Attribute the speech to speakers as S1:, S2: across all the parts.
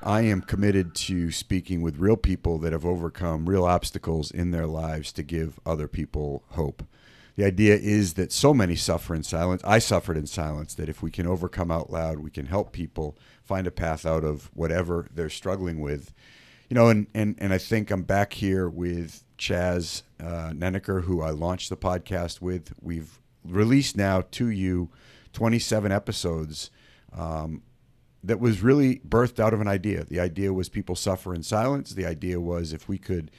S1: I am committed to speaking with real people that have overcome real obstacles in their lives to give other people hope. The idea is that so many suffer in silence. I suffered in silence, that if we can overcome out loud, we can help people find a path out of whatever they're struggling with. And I think I'm back here with Chaz Neneker, who I launched the podcast with. We've released now to you 27 episodes that was really birthed out of an idea. The idea was people suffer in silence. The idea was if we could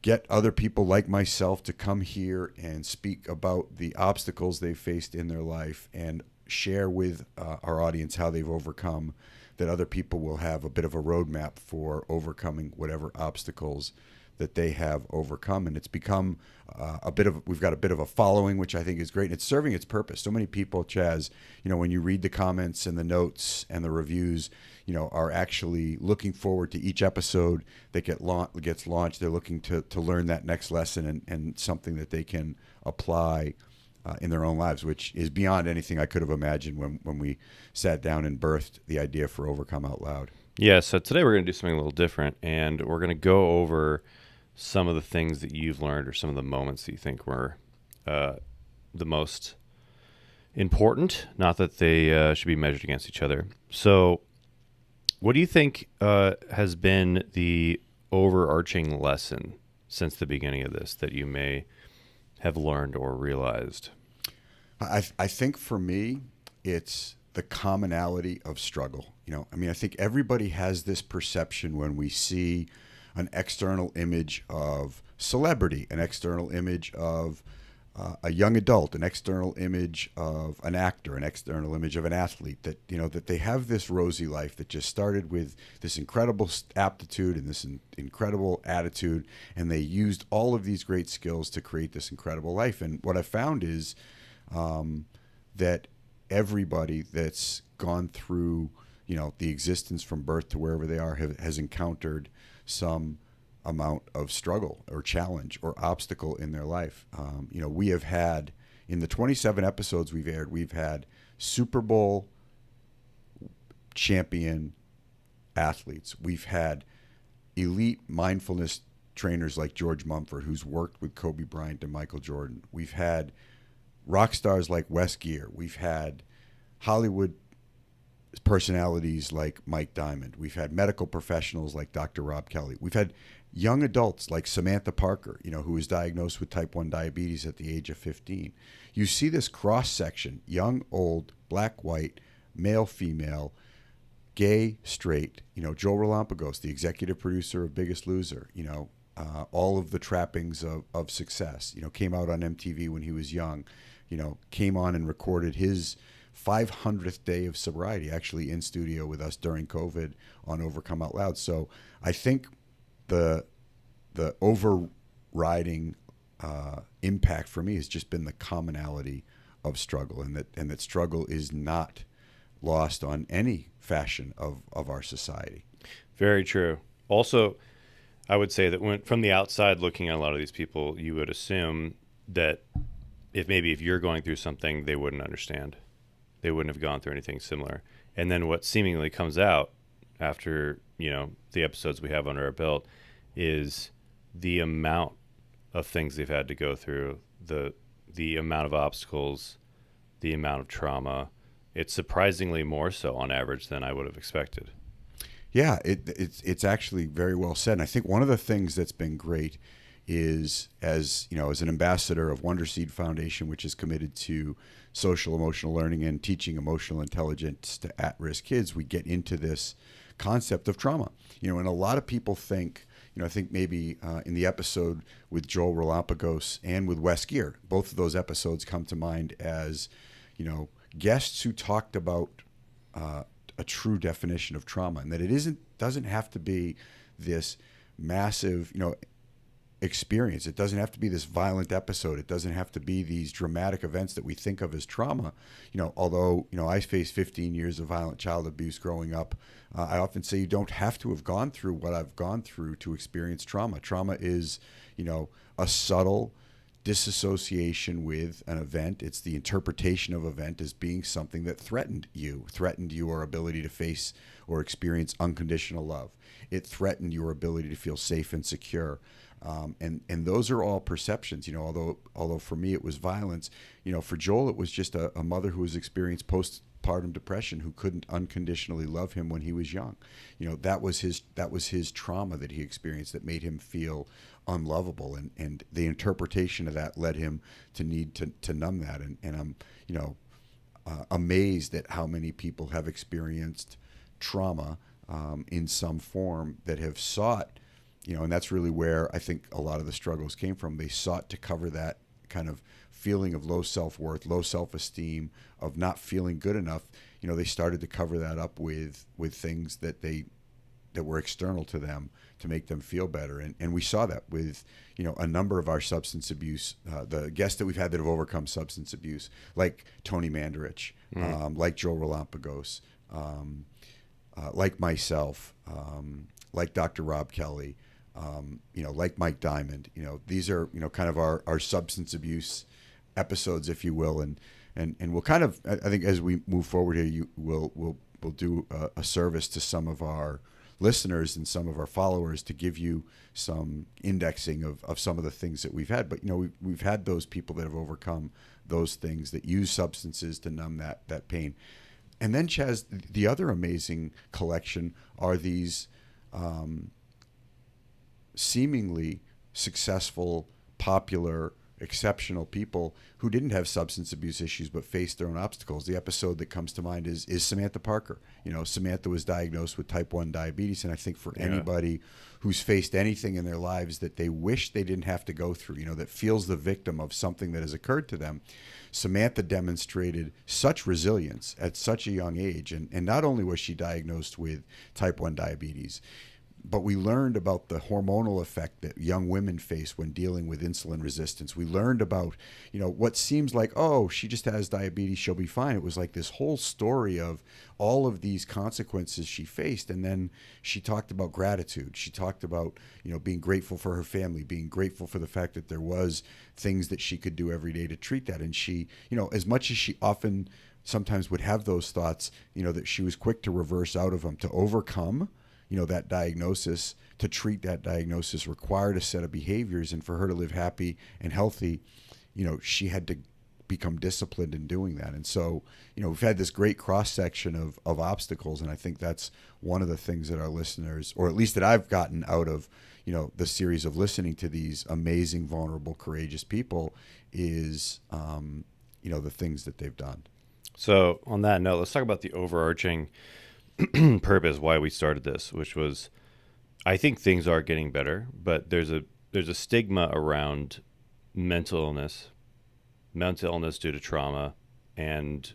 S1: get other people like myself to come here and speak about the obstacles they faced in their life and share with our audience how they've overcome, that other people will have a bit of a roadmap for overcoming whatever obstacles that they have overcome. And it's become we've got a bit of a following, which I think is great. And it's serving its purpose. So many people, Chaz, when you read the comments and the notes and the reviews, are actually looking forward to each episode that gets launched. They're looking to learn that next lesson and something that they can apply in their own lives, which is beyond anything I could have imagined when we sat down and birthed the idea for Overcome Out Loud.
S2: Yeah, so today we're going to do something a little different, and we're going to go over some of the things that you've learned or some of the moments that you think were the most important, not that they should be measured against each other. So what do you think has been the overarching lesson since the beginning of this that you may have learned or realized?
S1: I think for me, it's the commonality of struggle. I think everybody has this perception when we see an external image of celebrity, an external image of a young adult, an external image of an actor, an external image of an athlete, that they have this rosy life that just started with this incredible aptitude and this incredible attitude, and they used all of these great skills to create this incredible life. And what I found is that everybody that's gone through, the existence from birth to wherever they are has encountered some amount of struggle or challenge or obstacle in their life. We have had, in the 27 episodes we've aired, we've had Super Bowl champion athletes. We've had elite mindfulness trainers like George Mumford, who's worked with Kobe Bryant and Michael Jordan. We've had rock stars like Wes Geer. We've had Hollywood personalities like Mike Diamond. We've had medical professionals like Dr. Rob Kelly. We've had young adults like Samantha Parker, who was diagnosed with type 1 diabetes at the age of 15. You see this cross section, young, old, black, white, male, female, gay, straight, Joe Relampagos, the executive producer of Biggest Loser, all of the trappings of success, came out on MTV when he was young, came on and recorded his 500th day of sobriety, actually in studio with us during COVID on Overcome Out Loud. So I think the overriding impact for me has just been the commonality of struggle, and that struggle is not lost on any fashion of our society.
S2: Very true. Also, I would say that from the outside looking at a lot of these people, you would assume that if you're going through something, they wouldn't understand. They wouldn't have gone through anything similar. And then what seemingly comes out after, the episodes we have under our belt is the amount of things they've had to go through, the amount of obstacles, the amount of trauma. It's surprisingly more so on average than I would have expected.
S1: Yeah, it's actually very well said. And I think one of the things that's been great is, as an ambassador of Wonder Seed Foundation, which is committed to social emotional learning and teaching emotional intelligence to at-risk kids, we get into this concept of trauma. And a lot of people think, I think maybe in the episode with Joel Relampagos and with Wes Geer, both of those episodes come to mind as, guests who talked about a true definition of trauma, and that it doesn't have to be this massive, experience. It doesn't have to be this violent episode. It doesn't have to be these dramatic events that we think of as trauma. Although I faced 15 years of violent child abuse growing up, I often say you don't have to have gone through what I've gone through to experience trauma. Trauma is, a subtle, disassociation with an event. It's the interpretation of event as being something that threatened your ability to face or experience unconditional love. It threatened your ability to feel safe and secure. And those are all perceptions, although for me it was violence, for Joel it was just a mother who was experienced postpartum depression who couldn't unconditionally love him when he was young. That was his trauma that he experienced that made him feel unlovable, and the interpretation of that led him to need to numb that. And I'm amazed at how many people have experienced trauma in some form that have sought, and that's really where I think a lot of the struggles came from. They sought to cover that kind of feeling of low self-worth, low self-esteem, of not feeling good enough. They started to cover that up with things that were external to them to make them feel better. And we saw that with, a number of our substance abuse, the guests that we've had that have overcome substance abuse, like Tony Mandarich, like Joe Relampagos, like myself, like Dr. Rob Kelly, like Mike Diamond. These are, kind of our substance abuse episodes, if you will. And we'll kind of, I think as we move forward here, we'll do a service to some of our listeners and some of our followers to give you some indexing of some of the things that we've had. But, we've had those people that have overcome those things, that use substances to numb that pain. And then, Chaz, the other amazing collection are these seemingly successful, popular, exceptional people who didn't have substance abuse issues but faced their own obstacles. The episode that comes to mind is Samantha Parker. Samantha was diagnosed with type 1 diabetes, and I think for anybody who's faced anything in their lives that they wish they didn't have to go through, that feels the victim of something that has occurred to them, Samantha demonstrated such resilience at such a young age. And not only was she diagnosed with type 1 diabetes, but we learned about the hormonal effect that young women face when dealing with insulin resistance. We learned about, what seems like, oh, she just has diabetes, she'll be fine. It was like this whole story of all of these consequences she faced. And then she talked about gratitude. She talked about, being grateful for her family, being grateful for the fact that there was things that she could do every day to treat that. And she, as much as she often sometimes would have those thoughts, that she was quick to reverse out of them, to overcome that diagnosis, to treat that diagnosis required a set of behaviors. And for her to live happy and healthy, she had to become disciplined in doing that. And so, we've had this great cross section of obstacles. And I think that's one of the things that our listeners, or at least that I've gotten out of, the series of listening to these amazing, vulnerable, courageous people is, the things that they've done.
S2: So on that note, let's talk about the overarching purpose why we started this, which was, I think things are getting better, but there's a stigma around mental illness due to trauma, and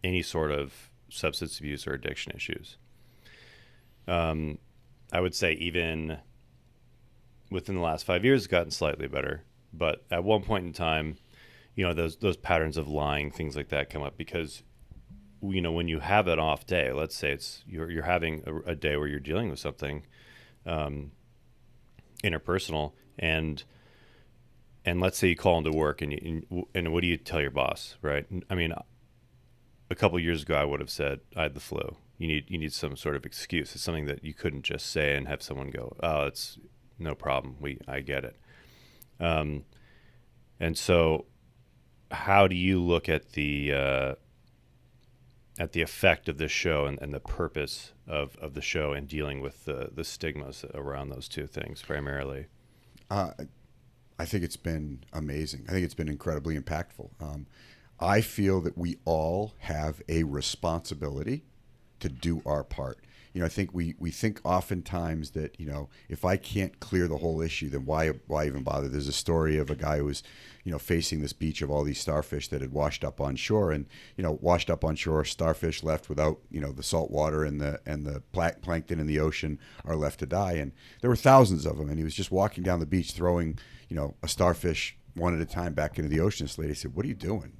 S2: any sort of substance abuse or addiction issues. I would say even within the last 5 years, it's gotten slightly better, but at one point in time, those patterns of lying, things like that come up because when you have an off day, let's say you're having a day where you're dealing with something interpersonal, and let's say you call into work and what do you tell your boss, right? I mean, a couple of years ago I would have said I had the flu. You need some sort of excuse. It's something that you couldn't just say and have someone go, oh, it's no problem. I get it. And so how do you look at the effect of this show and the purpose of the show and dealing with the stigmas around those two things primarily?
S1: I think it's been amazing. I think it's been incredibly impactful. I feel that we all have a responsibility to do our part. I think we think oftentimes that, if I can't clear the whole issue, then why even bother? There's a story of a guy who was, facing this beach of all these starfish that had washed up on shore, and, washed up on shore, starfish left without, the salt water and the plankton in the ocean are left to die. And there were thousands of them. And he was just walking down the beach throwing, a starfish one at a time back into the ocean. This lady said, "What are you doing?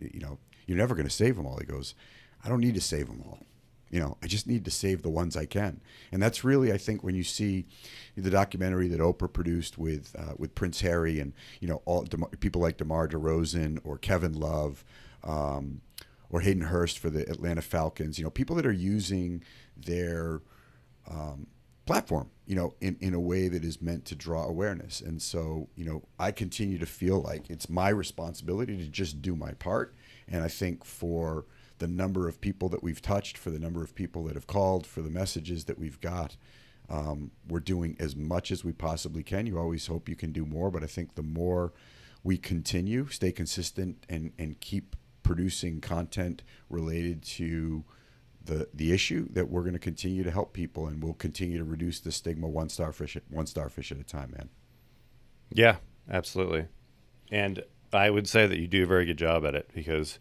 S1: You're never going to save them all." He goes, "I don't need to save them all. I just need to save the ones I can. And that's really, I think, when you see the documentary that Oprah produced with Prince Harry and, all people like DeMar DeRozan or Kevin Love, or Hayden Hurst for the Atlanta Falcons, people that are using their platform, in a way that is meant to draw awareness. And so, I continue to feel like it's my responsibility to just do my part. And I think for the number of people that we've touched, for the number of people that have called, for the messages that we've got, we're doing as much as we possibly can. You always hope you can do more, but I think the more we continue, stay consistent, and keep producing content related to the issue, that we're going to continue to help people, and we'll continue to reduce the stigma one starfish at a time, man.
S2: Yeah, absolutely. And I would say that you do a very good job at it, because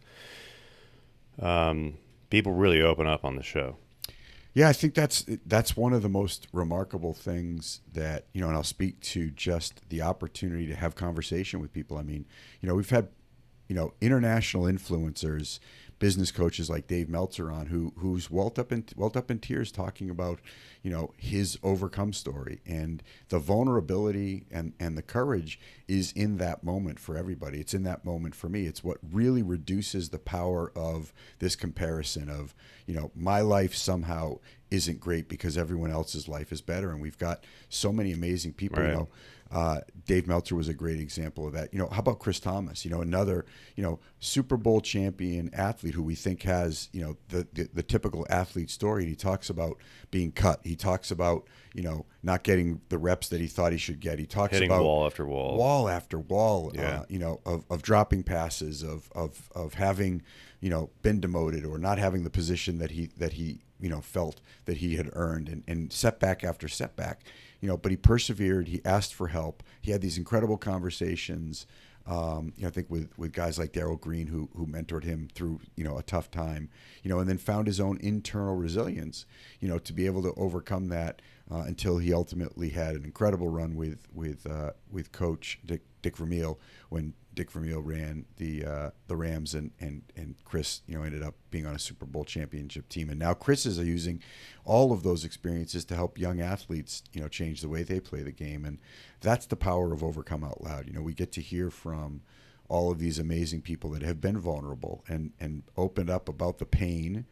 S2: people really open up on the show.
S1: Yeah, I think that's one of the most remarkable things that, and I'll speak to just the opportunity to have conversation with people. I mean, we've had, international influencers, business coaches like Dave Meltzer on, who's welled up in tears talking about, his overcome story, and the vulnerability and the courage is in that moment for everybody. It's in that moment for me. It's what really reduces the power of this comparison of, my life somehow isn't great because everyone else's life is better. And we've got so many amazing people,
S2: Right.
S1: Dave Meltzer was a great example of that. How about Chris Thomas, another, Super Bowl champion athlete who we think has, the typical athlete story. And he talks about being cut. He talks about, not getting the reps that he thought he should get. He talks
S2: Hitting
S1: about
S2: wall after wall,
S1: yeah. Of dropping passes, of having, been demoted or not having the position that he felt that he had earned, and setback after setback, but he persevered. He asked for help. He had these incredible conversations, I think with guys like Darryl Green, who mentored him through, a tough time, and then found his own internal resilience, to be able to overcome that, until he ultimately had an incredible run with Coach Dick Vermeil, when Dick Vermeil ran the Rams, and Chris, ended up being on a Super Bowl championship team. And now Chris is using all of those experiences to help young athletes, change the way they play the game. And that's the power of Overcome Out Loud. We get to hear from all of these amazing people that have been vulnerable and opened up about the pain,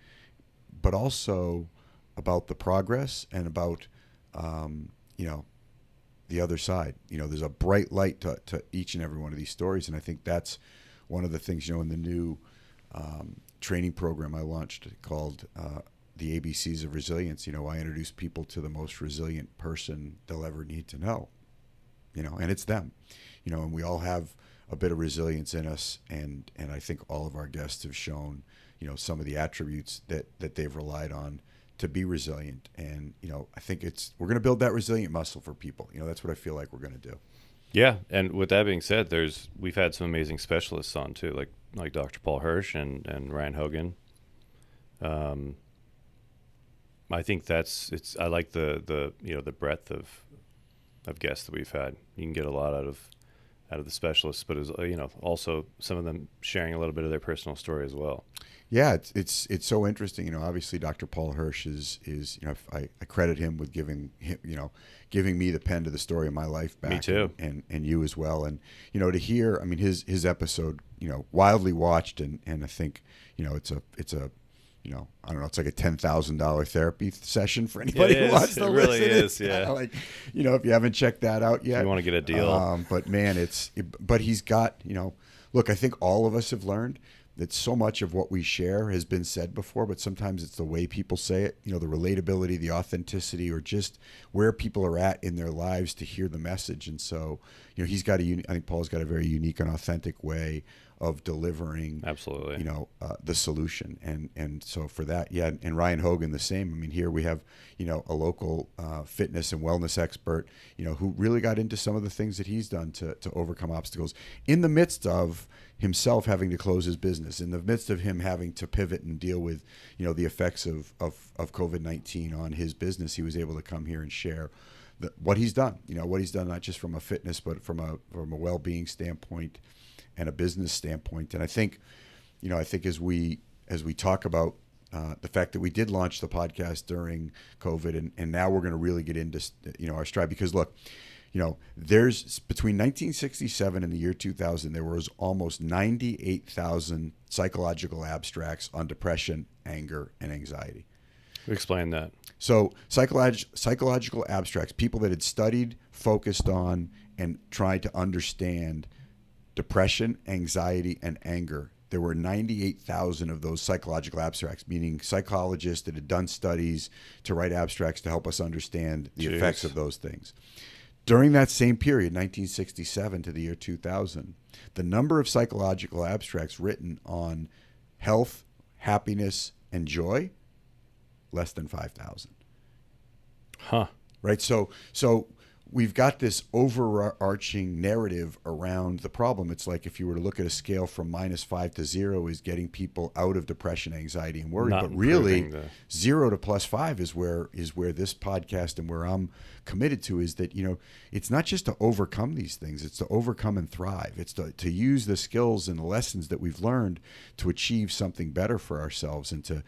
S1: but also about the progress and about, the other side. There's a bright light to each and every one of these stories. And I think that's one of the things, in the new training program I launched called the ABCs of Resilience. I introduce people to the most resilient person they'll ever need to know, and it's them, and we all have a bit of resilience in us. And I think all of our guests have shown, some of the attributes that they've relied on to be resilient. And, I think we're going to build that resilient muscle for people. That's what I feel like we're going to do.
S2: Yeah. And with that being said, we've had some amazing specialists on too, like Dr. Paul Hirsch and Ryan Hogan. I think I like the breadth of guests that we've had. You can get a lot out of the specialists, but as also some of them sharing a little bit of their personal story as well.
S1: Yeah, it's so interesting. Obviously Dr. Paul Hirsch is I credit him with giving me the pen to the story of my life back.
S2: Me too.
S1: And you as well. And to hear, his episode, wildly watched, and I think, it's a I don't know, it's like a $10,000 therapy session for anybody who wants to listen.
S2: It really is, yeah.
S1: Like, if you haven't checked that out yet.
S2: If you want to get a deal.
S1: But man, but he's got, look, I think all of us have learned that so much of what we share has been said before, but sometimes it's the way people say it, the relatability, the authenticity, or just where people are at in their lives to hear the message. And so, he's got I think Paul's got a very unique and authentic way of delivering,
S2: absolutely,
S1: the solution. And so for that, yeah. And Ryan Hogan, the same. Here we have, a local fitness and wellness expert, who really got into some of the things that he's done to overcome obstacles in the midst of himself having to close his business, in the midst of him having to pivot and deal with, the effects of COVID-19 on his business. He was able to come here and share what he's done, not just from a fitness, but from a well-being standpoint and a business standpoint. And I think as we talk about the fact that we did launch the podcast during COVID, and now we're going to really get into our stride, because look, there's between 1967 and the year 2000, there was almost 98,000 psychological abstracts on depression, anger, and anxiety.
S2: Explain that.
S1: So psychological abstracts, people that had studied, focused on, and tried to understand depression, anxiety, and anger. There were 98,000 of those psychological abstracts, meaning psychologists that had done studies to write abstracts to help us understand the effects of those things. During that same period, 1967 to the year 2000, the number of psychological abstracts written on health, happiness, and joy, less than 5,000.
S2: Huh.
S1: Right? So we've got this overarching narrative around the problem. It's like if you were to look at a scale from -5 to 0 is getting people out of depression, anxiety, and worry. But really, 0 to +5 is where this podcast and where I'm committed to is that, it's not just to overcome these things. It's to overcome and thrive. It's to use the skills and the lessons that we've learned to achieve something better for ourselves, and to,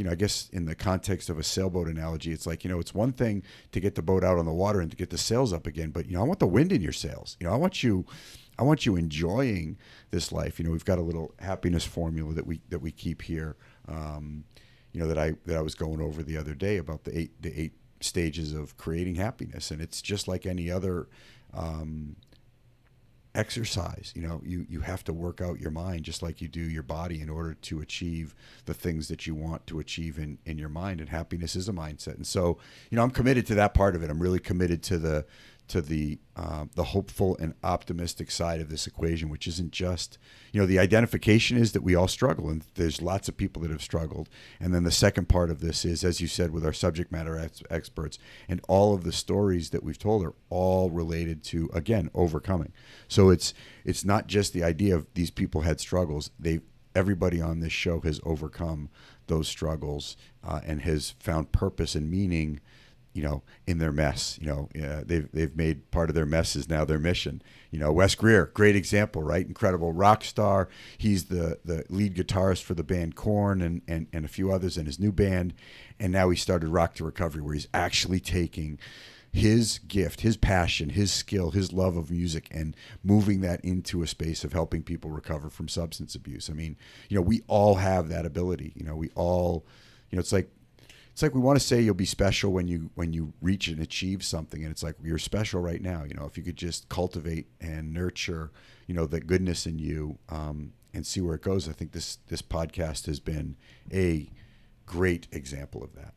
S1: I guess in the context of a sailboat analogy, it's like, it's one thing to get the boat out on the water and to get the sails up again, but, I want the wind in your sails. I want you enjoying this life. We've got a little happiness formula that we keep here, that I was going over the other day about the eight stages of creating happiness. And it's just like any other, exercise. You have to work out your mind just like you do your body in order to achieve the things that you want to achieve in your mind. And happiness is a mindset. And so, I'm committed to that part of it. I'm really committed to the hopeful and optimistic side of this equation, which isn't just, the identification is that we all struggle, and there's lots of people that have struggled. And then the second part of this is, as you said, with our subject matter experts, and all of the stories that we've told are all related to, again, overcoming. So it's not just the idea of these people had struggles. Everybody on this show has overcome those struggles, and has found purpose and meaning, in their mess. They've made part of their mess is now their mission. Wes Greer, great example, right? Incredible rock star. He's the lead guitarist for the band Korn and a few others in his new band. And now he started Rock to Recovery, where he's actually taking his gift, his passion, his skill, his love of music, and moving that into a space of helping people recover from substance abuse. I mean, we all have that ability. We all, it's like we want to say you'll be special when you reach and achieve something, and it's like you're special right now. If you could just cultivate and nurture, the goodness in you, and see where it goes. I think this podcast has been a great example of that.